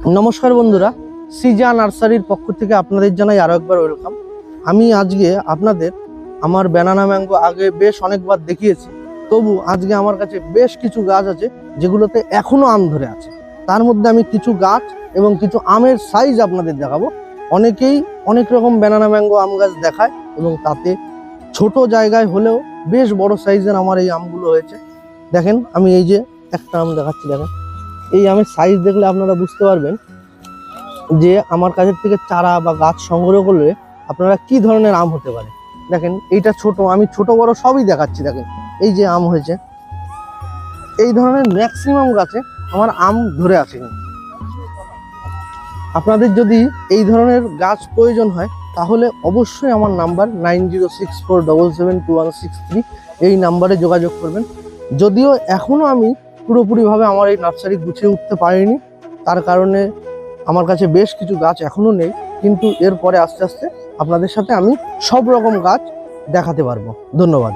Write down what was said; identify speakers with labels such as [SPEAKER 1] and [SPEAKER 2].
[SPEAKER 1] নমস্কার বন্ধুরা, সিজা নার্সারির পক্ষ থেকে আপনাদের জানাই আরো একবার ওয়েলকাম। আমি আজকে আপনাদের আমার ব্যানানা ম্যাঙ্গো আগে বেশ অনেকবার দেখিয়েছি, তবু আজকে আমার কাছে বেশ কিছু গাছ আছে যেগুলোতে এখনো আম ধরে আছে। তার মধ্যে আমি কিছু গাছ এবং কিছু আমের সাইজ আপনাদের দেখাবো। অনেকেই অনেক রকম ব্যানানা ম্যাঙ্গো আম গাছ দেখায় এবং তাতে ছোট জায়গায় হলেও বেশ বড় সাইজের আমার এই আমগুলো হয়েছে। দেখেন, আমি এই যে একটা আম দেখাচ্ছি, দেখেন এই আমের সাইজ দেখলে আপনারা বুঝতে পারবেন যে আমার কাছের থেকে চারা বা গাছ সংগ্রহ করলে আপনারা কি ধরনের আম হতে পারে। দেখেন এইটা ছোট, আমি ছোট বড় সবই দেখাচ্ছি। দেখেন এই যে আম হয়েছে, এই ধরনের ম্যাক্সিমাম গাছে আমার আম ধরে আছে। আপনাদের যদি এই ধরনের গাছ প্রয়োজন হয় তাহলে অবশ্যই আমার নাম্বার 9064772163 এই নাম্বারে যোগাযোগ করবেন। যদিও এখনও আমি পুরোপুরিভাবে আমার এই নার্সারি গুছিয়ে উঠতে পারিনি, তার কারণে আমার কাছে বেশ কিছু গাছ এখনও নেই, কিন্তু এরপরে আস্তে আস্তে আপনাদের সাথে আমি সব রকম গাছ দেখাতে পারবো। ধন্যবাদ।